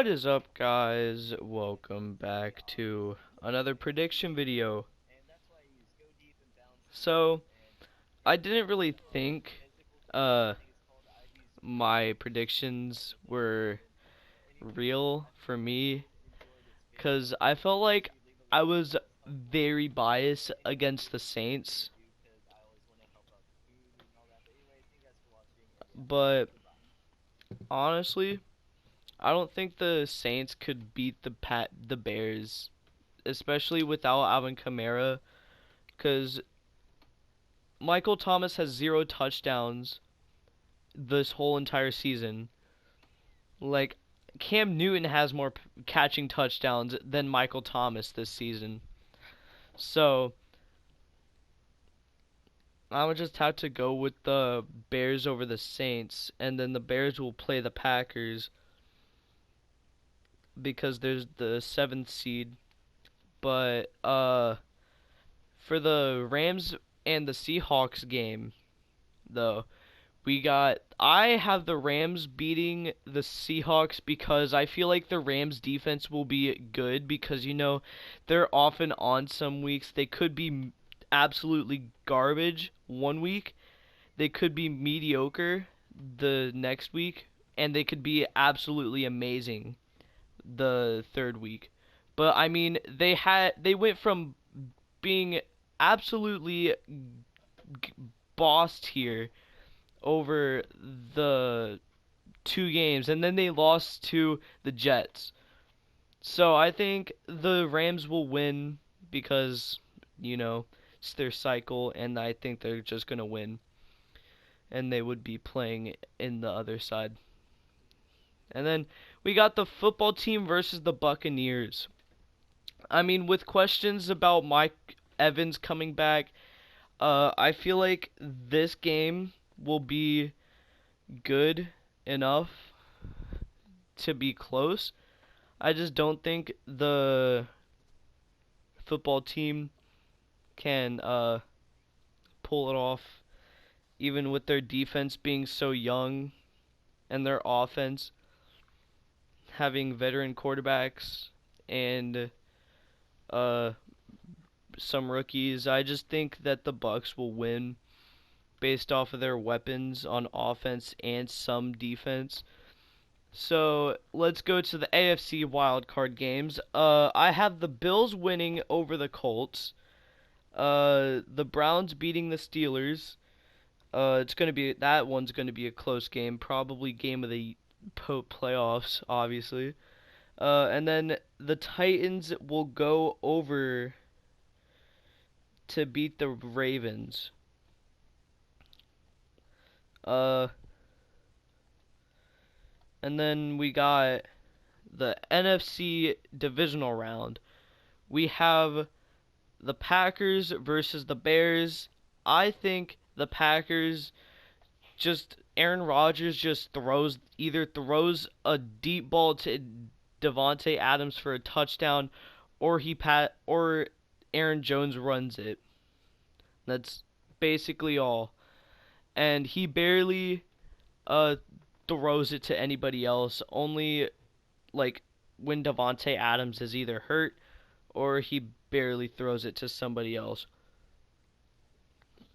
What is up, guys? Welcome back to another prediction video. So, I didn't really think uh my predictions were real for me cuz I felt like I was very biased against the Saints, but honestly, I don't think the Saints could beat the Bears, especially without Alvin Kamara, cuz Michael Thomas has 0 touchdowns this whole entire season. Like, Cam Newton has more catching touchdowns than Michael Thomas this season. So, I would just have to go with the Bears over the Saints, and then the Bears will play the Packers because there's the 7th seed. But for the Rams and the Seahawks game, though, I have the Rams beating the Seahawks because I feel like the Rams defense will be good because they're often on some weeks. They could be absolutely garbage one week. They could be mediocre the next week, and they could be absolutely amazing the third week. But I mean, they went from being absolutely bossed here over the 2 games, and then they lost to the Jets. So I think the Rams will win because, it's their cycle, and I think they're just going to win. And they would be playing in the other side. And then we got the football team versus the Buccaneers. I mean, with questions about Mike Evans coming back, I feel like this game will be good enough to be close. I just don't think the football team can pull it off, even with their defense being so young and their offense having veteran quarterbacks and uh, some rookies. I just think that the Bucs will win based off of their weapons on offense and some defense. So let's go to the AFC wildcard games. I have the Bills winning over the Colts. The Browns beating the Steelers. That one's gonna be a close game, probably game of the playoffs, obviously. And then the Titans will go over to beat the Ravens. Uh, and then we got the NFC divisional round. We have the Packers versus the Bears. I think the Packers Aaron Rodgers just throws a deep ball to Devontae Adams for a touchdown, or Aaron Jones runs it. That's basically all. And he barely throws it to anybody else. Only like when Devontae Adams is either hurt or he barely throws it to somebody else.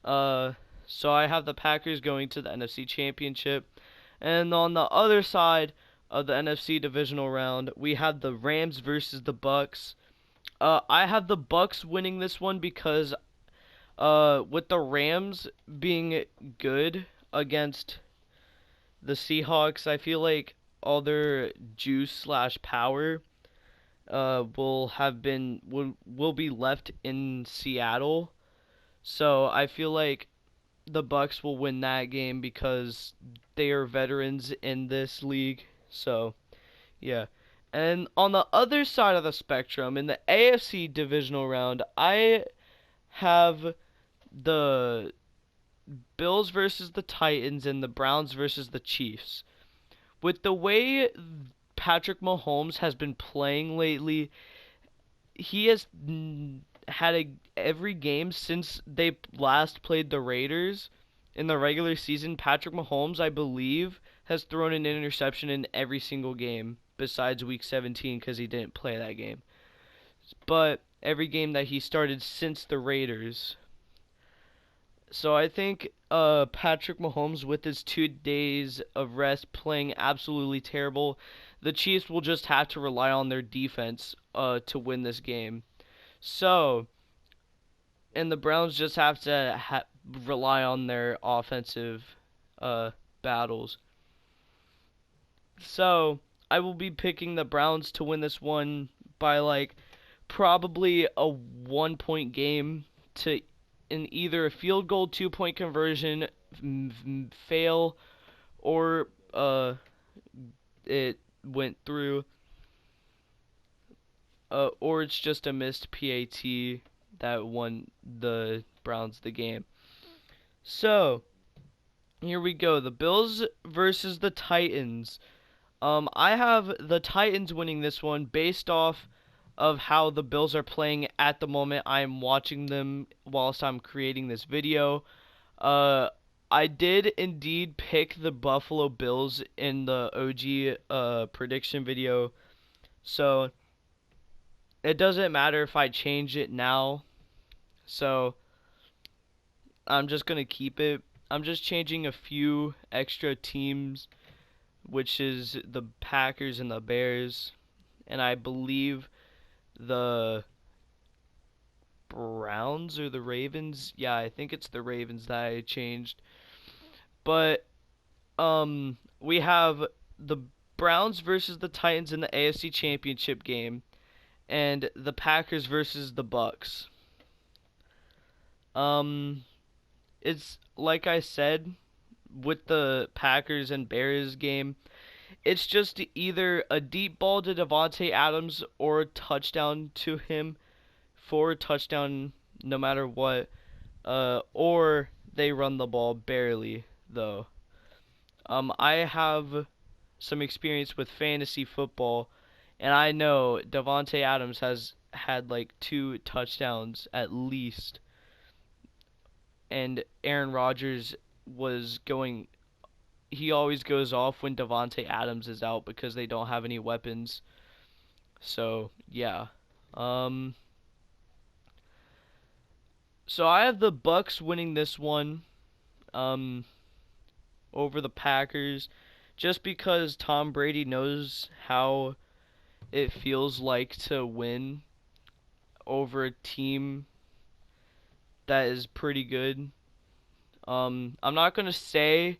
So I have the Packers going to the NFC Championship. And on the other side of the NFC divisional round, we have the Rams versus the Bucs. I have the Bucs winning this one because with the Rams being good against the Seahawks, I feel like all their juice slash power will be left in Seattle. So I feel like the Bucs will win that game because they are veterans in this league. So yeah. And on the other side of the spectrum, in the AFC divisional round, I have the Bills versus the Titans and the Browns versus the Chiefs. With the way Patrick Mahomes has been playing lately, he has every game since they last played the Raiders in the regular season. Patrick Mahomes, I believe, has thrown an interception in every single game besides week 17 because he didn't play that game. But every game that he started since the Raiders. So I think Patrick Mahomes, with his 2 days of rest, playing absolutely terrible, the Chiefs will just have to rely on their defense to win this game. So, and the Browns just have to rely on their offensive battles. So, I will be picking the Browns to win this one by like probably a 1 point game to in either a field goal 2 point conversion fail or it went through or it's just a missed PAT that won the Browns the game. So, here we go. The Bills versus the Titans. I have the Titans winning this one based off of how the Bills are playing at the moment. I'm watching them whilst I'm creating this video. I did indeed pick the Buffalo Bills in the OG prediction video, so it doesn't matter if I change it now. So I'm just gonna keep it. I'm just changing a few extra teams, which is the Packers and the Bears, and I believe the Browns or the Ravens. Yeah, I think it's the Ravens that I changed. But we have the Browns versus the Titans in the AFC Championship game, and the Packers versus the Bucs. It's like I said with the Packers and Bears game. It's just either a deep ball to Davante Adams or a touchdown to him for a touchdown no matter what. Or they run the ball barely though. I have some experience with fantasy football, and I know Davante Adams has had like 2 touchdowns at least, and Aaron Rodgers was going. He always goes off when Davante Adams is out because they don't have any weapons. So yeah. Um. So I have the Bucs winning this one. Um. Over the Packers, just because Tom Brady knows how it feels like to win over a team that is pretty good. I'm not going to say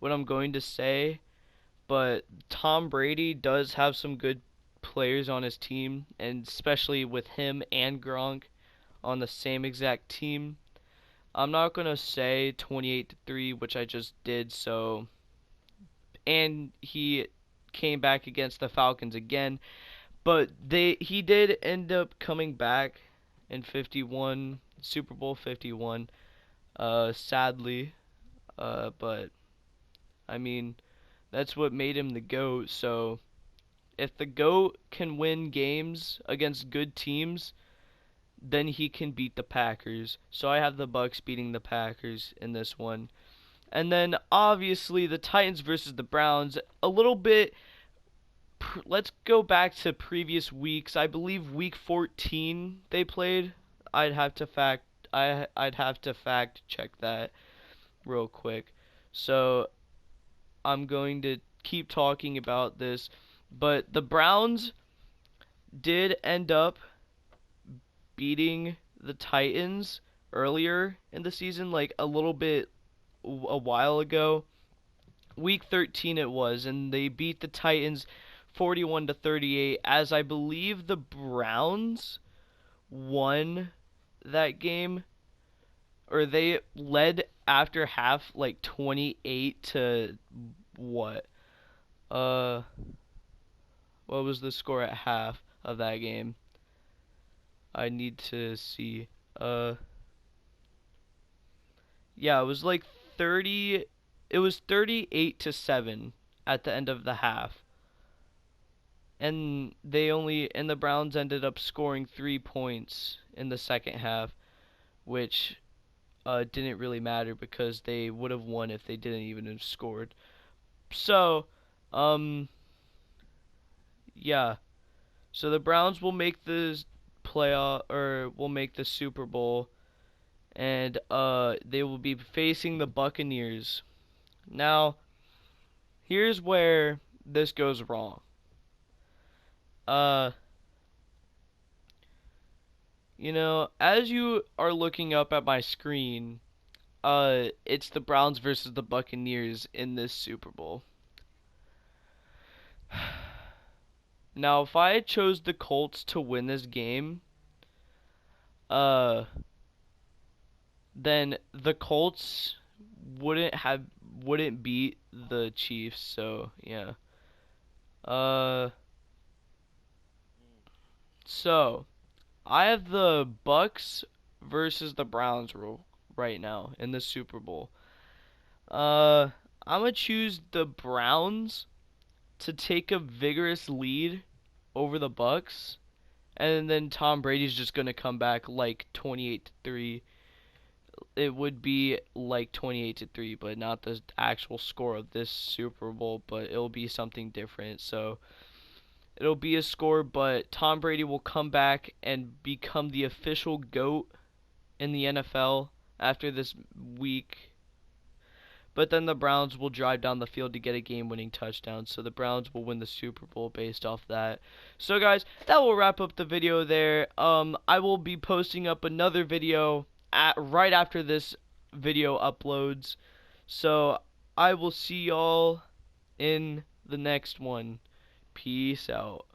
what I'm going to say, but Tom Brady does have some good players on his team, and especially with him and Gronk on the same exact team. I'm not going to say 28-3, which I just did, so and he came back against the Falcons again, but he did end up coming back in 51 Super Bowl 51, sadly, but I mean that's what made him the GOAT. So if the GOAT can win games against good teams, then he can beat the Packers. So I have the Bucs beating the Packers in this one. And then obviously the Titans versus the Browns, a little bit. Let's go back to previous weeks. I believe week 14 they played. I'd have to fact check that real quick. So I'm going to keep talking about this, but the Browns did end up beating the Titans earlier in the season, like a little bit a while ago. Week 13 it was, and they beat the Titans 41-38, as I believe the Browns won that game, or they led after half like 28 to what? What was the score at half of that game? I need to see. Yeah, it was like 30. It was 38-7 at the end of the half. And the Browns ended up scoring 3 points in the second half, which didn't really matter because they would have won if they didn't even have scored. So, um, yeah. So the Browns will make the playoff or will make the Super Bowl, and they will be facing the Buccaneers. Now, here's where this goes wrong. Uh, as you are looking up at my screen, it's the Browns versus the Buccaneers in this Super Bowl. Now, if I chose the Colts to win this game, uh, then the Colts wouldn't beat the Chiefs. So yeah. Uh, so I have the Bucs versus the Browns right now in the Super Bowl. Uh, I'm gonna choose the Browns to take a vigorous lead over the Bucs, and then Tom Brady's just gonna come back like 28-3. It would be like 28-3, but not the actual score of this Super Bowl, but it'll be something different. So it'll be a score, but Tom Brady will come back and become the official GOAT in the NFL after this week. But then the Browns will drive down the field to get a game-winning touchdown. So the Browns will win the Super Bowl based off that. So guys, that will wrap up the video there. I will be posting up another video right after this video uploads. So I will see y'all in the next one. Peace out.